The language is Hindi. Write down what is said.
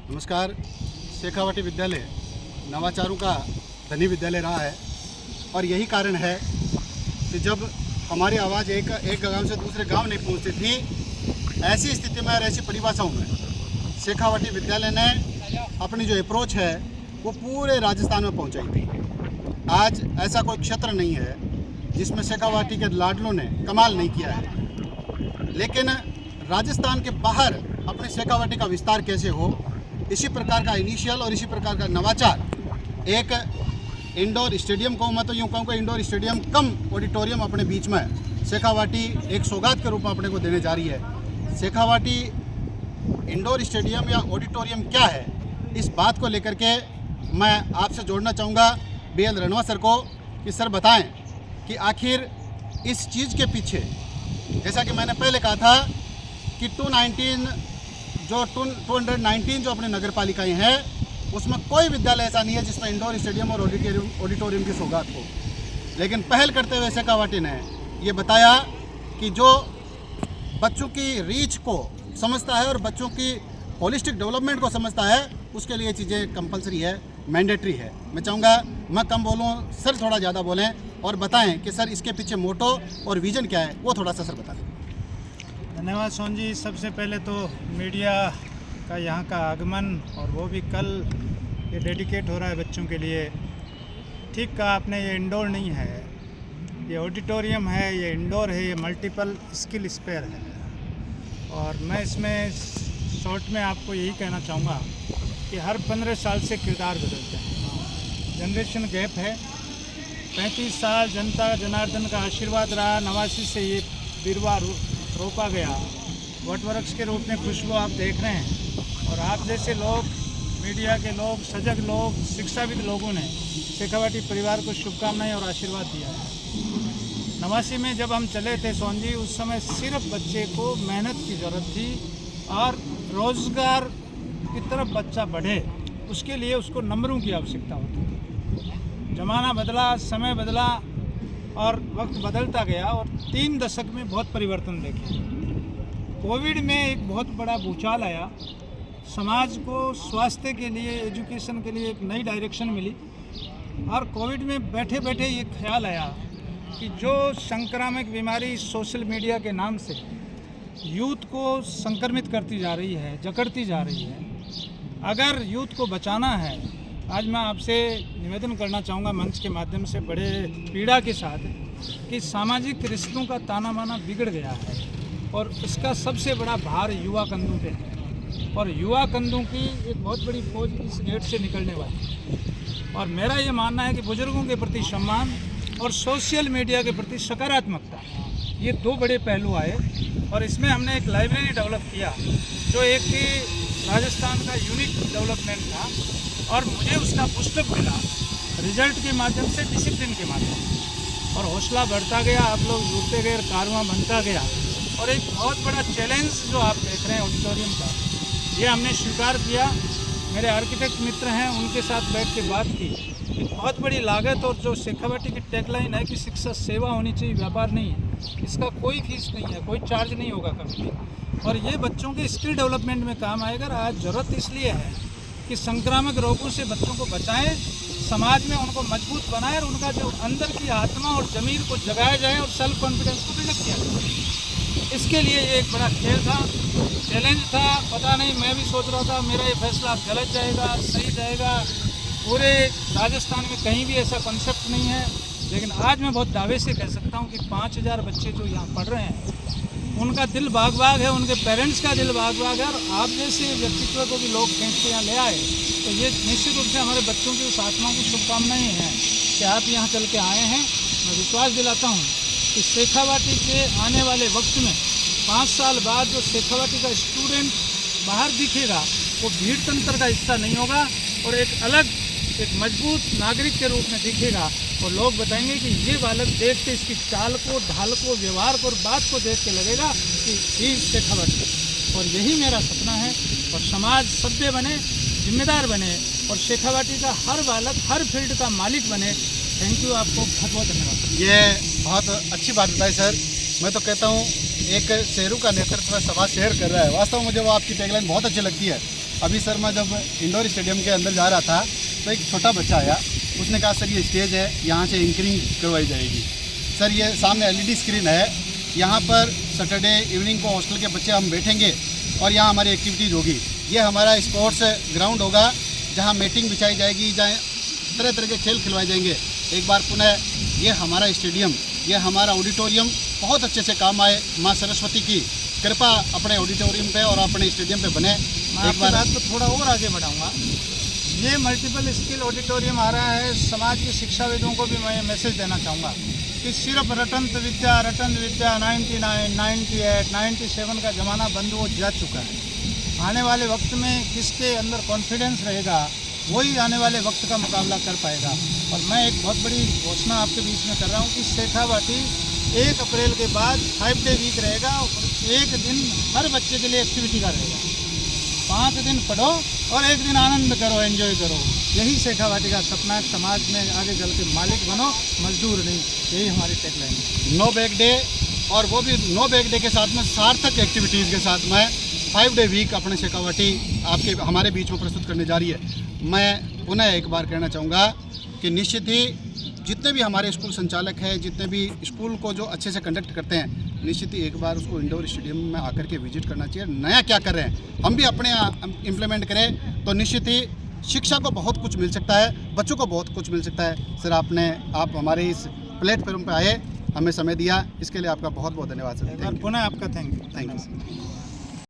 नमस्कार। शेखावाटी विद्यालय नवाचारों का धनी विद्यालय रहा है और यही कारण है कि जब हमारी आवाज़ एक गांव से दूसरे गांव नहीं पहुंचती थी, ऐसी स्थिति में और ऐसी परिभाषाओं में शेखावाटी विद्यालय ने अपनी जो अप्रोच है वो पूरे राजस्थान में पहुंचाई थी। आज ऐसा कोई क्षेत्र नहीं है जिसमें शेखावाटी के लाडलों ने कमाल नहीं किया है, लेकिन राजस्थान के बाहर अपने शेखावाटी का विस्तार कैसे हो, इसी प्रकार का इनिशियल और इसी प्रकार का नवाचार एक इंडोर स्टेडियम को, मैं तो यूँ कहूँगा इंडोर स्टेडियम कम ऑडिटोरियम अपने बीच में शेखावाटी एक सौगात के रूप में अपने को देने जा रही है। शेखावाटी इंडोर स्टेडियम या ऑडिटोरियम क्या है, इस बात को लेकर के मैं आपसे जोड़ना चाहूँगा BL रणवा सर को कि सर बताएं कि आखिर इस चीज़ के पीछे, जैसा कि मैंने पहले कहा था कि 219 जो अपने नगर पालिकाएँ हैं उसमें कोई विद्यालय ऐसा नहीं है जिसमें इंडोर स्टेडियम और ऑडिटोरियम की सौगात हो। लेकिन पहल करते हुए शेखावाटी ने ये बताया कि जो बच्चों की रीच को समझता है और बच्चों की होलिस्टिक डेवलपमेंट को समझता है, उसके लिए चीज़ें कंपलसरी है, मैंडेटरी है। मैं चाहूँगा मैं कम बोलूँ, सर थोड़ा ज़्यादा बोलें और बताएं कि सर इसके पीछे मोटो और विज़न क्या है, वो थोड़ा सा सर बता दें। धन्यवाद सोन जी। सबसे पहले तो मीडिया का यहाँ का आगमन, और वो भी कल ये डेडिकेट हो रहा है बच्चों के लिए। ठीक कहा आपने, ये इंडोर नहीं है, ये ऑडिटोरियम है, ये इंडोर है, ये मल्टीपल स्किल स्पेयर है। और मैं इसमें शॉर्ट में आपको यही कहना चाहूँगा कि हर 15 साल से किरदार बदलते हैं, जनरेशन गैप है। 35 साल जनता जनार्दन का आशीर्वाद रहा, 89 से ये बिरवा रोपा गया, वटवृक्ष के रूप में खुशबू आप देख रहे हैं। और आप जैसे लोग, मीडिया के लोग, सजग लोग, शिक्षाविद लोगों ने शेखावाटी परिवार को शुभकामनाएं और आशीर्वाद दिया है। 89 में जब हम चले थे सोन जी, उस समय सिर्फ बच्चे को मेहनत की ज़रूरत थी और रोज़गार की तरफ बच्चा बढ़े, उसके लिए उसको नंबरों की आवश्यकता होती थी। ज़माना बदला, समय बदला और वक्त बदलता गया और 3 दशक में बहुत परिवर्तन देखे। कोविड में एक बहुत बड़ा भूचाल आया, समाज को स्वास्थ्य के लिए, एजुकेशन के लिए एक नई डायरेक्शन मिली। और कोविड में बैठे बैठे ये ख्याल आया कि जो संक्रामक बीमारी सोशल मीडिया के नाम से यूथ को संक्रमित करती जा रही है, जकड़ती जा रही है, अगर यूथ को बचाना है, आज मैं आपसे निवेदन करना चाहूँगा मंच के माध्यम से बड़े पीड़ा के साथ कि सामाजिक रिश्तों का ताना बाना बिगड़ गया है और इसका सबसे बड़ा भार युवा कंधों पे है। और युवा कंधों की एक बहुत बड़ी फौज इस गेट से निकलने वाली है। और मेरा ये मानना है कि बुजुर्गों के प्रति सम्मान और सोशल मीडिया के प्रति सकारात्मकता, ये 2 बड़े पहलू आए। और इसमें हमने एक लाइब्रेरी डेवलप किया जो एक राजस्थान का यूनिक डेवलपमेंट था और मुझे उसका पुस्तक मिला रिजल्ट के माध्यम से, डिसिप्लिन के माध्यम से, और हौसला बढ़ता गया, आप लोग जुड़ते गए, कारवां बनता गया। और एक बहुत बड़ा चैलेंज जो आप देख रहे हैं ऑडिटोरियम का, ये हमने स्वीकार किया। मेरे आर्किटेक्ट मित्र हैं, उनके साथ बैठ के बात की। एक बहुत बड़ी लागत, और जो शेखावाटी की टैगलाइन है कि शिक्षा सेवा होनी चाहिए, व्यापार नहीं है, इसका कोई फीस नहीं है, कोई चार्ज नहीं होगा कभी। और ये बच्चों के स्किल डेवलपमेंट में काम आएगा। आज ज़रूरत इसलिए है कि संक्रामक रोगों से बच्चों को बचाएं, समाज में उनको मजबूत बनाएं और उनका जो अंदर की आत्मा और ज़मीर को जगाया जाए और सेल्फ कॉन्फिडेंस को बिल्डअप किया जाए। इसके लिए ये एक बड़ा खेल था, चैलेंज था। पता नहीं, मैं भी सोच रहा था मेरा ये फैसला गलत जाएगा, सही जाएगा। पूरे राजस्थान में कहीं भी ऐसा कॉन्सेप्ट नहीं है, लेकिन आज मैं बहुत दावे से कह सकता हूँ कि 5000 बच्चे जो यहाँ पढ़ रहे हैं उनका दिल बाग बाग है, उनके पेरेंट्स का दिल बाग बाग है। और आप जैसे व्यक्तित्व को भी लोग खींच के यहाँ ले आए, तो ये निश्चित रूप से हमारे बच्चों की उस आत्मा की शुभकामनाएँ हैं कि आप यहाँ चल के आए हैं। मैं विश्वास दिलाता हूँ कि शेखावाटी के आने वाले वक्त में 5 साल बाद जो शेखावाटी का स्टूडेंट बाहर दिखेगा वो भीड़ तंत्र का हिस्सा नहीं होगा और एक अलग, एक मजबूत नागरिक के रूप में दिखेगा। और लोग बताएंगे कि ये बालक देख के, इसकी चाल को, ढाल को, व्यवहार को और बात को देख के लगेगा कि ही शेखावाटी। और यही मेरा सपना है। और समाज सभ्य बने, जिम्मेदार बने और शेखावाटी का हर बालक हर फील्ड का मालिक बने। थैंक यू, आपको बहुत बहुत धन्यवाद। ये बहुत अच्छी बात बताई सर। मैं तो कहता हूँ एक शेरू का नेतृत्व सभा शेयर कर रहा है। वास्तव में मुझे वो आपकी टैगलाइन बहुत अच्छी लगती है अभी सर मैं जब इंडोर स्टेडियम के अंदर जा रहा था तो एक छोटा बच्चा आया, उसने कहा सर ये स्टेज है, यहाँ से एंकरिंग करवाई जाएगी। सर ये सामने LED स्क्रीन है, यहाँ पर सैटरडे इवनिंग को हॉस्टल के बच्चे हम बैठेंगे और यहाँ हमारी एक्टिविटीज़ होगी। ये हमारा स्पोर्ट्स ग्राउंड होगा जहाँ मैटिंग बिछाई जाएगी, जहाँ तरह तरह के खेल खिलवाए जाएंगे। एक बार पुनः ये हमारा स्टेडियम, ये हमारा ऑडिटोरियम बहुत अच्छे से काम आए। माँ सरस्वती की कृपा अपने ऑडिटोरियम पे और अपने स्टेडियम पे बने। एक बार बात को थोड़ा और आगे बढ़ाऊंगा। ये मल्टीपल स्किल ऑडिटोरियम आ रहा है, समाज के शिक्षाविदों को भी मैं मैसेज देना चाहूँगा कि सिर्फ रटन विद्या 99, 98, 97 का ज़माना बंद हो जा चुका है। आने वाले वक्त में किसके अंदर कॉन्फिडेंस रहेगा वही आने वाले वक्त का मुकाबला कर पाएगा। और मैं एक बहुत बड़ी घोषणा आपके बीच में कर रहा हूँ कि शेखावाटी 1 अप्रैल के बाद 5 डे वीक रहेगा और एक दिन हर बच्चे के लिए एक्टिविटी का रहेगा। 5 दिन पढ़ो और एक दिन आनंद करो, एंजॉय करो। यही शेखावाटी का सपना है। समाज में आगे चल के मालिक बनो, मजदूर नहीं। यही हमारी टैगलाइन है। नो बैग डे, और वो भी नो बैग डे के साथ में सार्थक एक्टिविटीज़ के साथ में 5 डे वीक अपने शेखावाटी आपके हमारे बीच में प्रस्तुत करने जा रही है। मैं पुनः एक बार कहना चाहूँगा कि निश्चित ही जितने भी हमारे स्कूल संचालक हैं, जितने भी स्कूल को जो अच्छे से कंडक्ट करते हैं, निश्चित ही एक बार उसको इंडोर स्टेडियम में आकर के विजिट करना चाहिए। नया क्या कर रहे हैं हम भी अपने यहाँ इम्प्लीमेंट करें तो निश्चित ही शिक्षा को बहुत कुछ मिल सकता है, बच्चों को बहुत कुछ मिल सकता है। सर आप हमारे इस प्लेटफॉर्म पर आए, हमें समय दिया, इसके लिए आपका बहुत बहुत धन्यवाद सर। पुनः आपका थैंक यू। Thank you.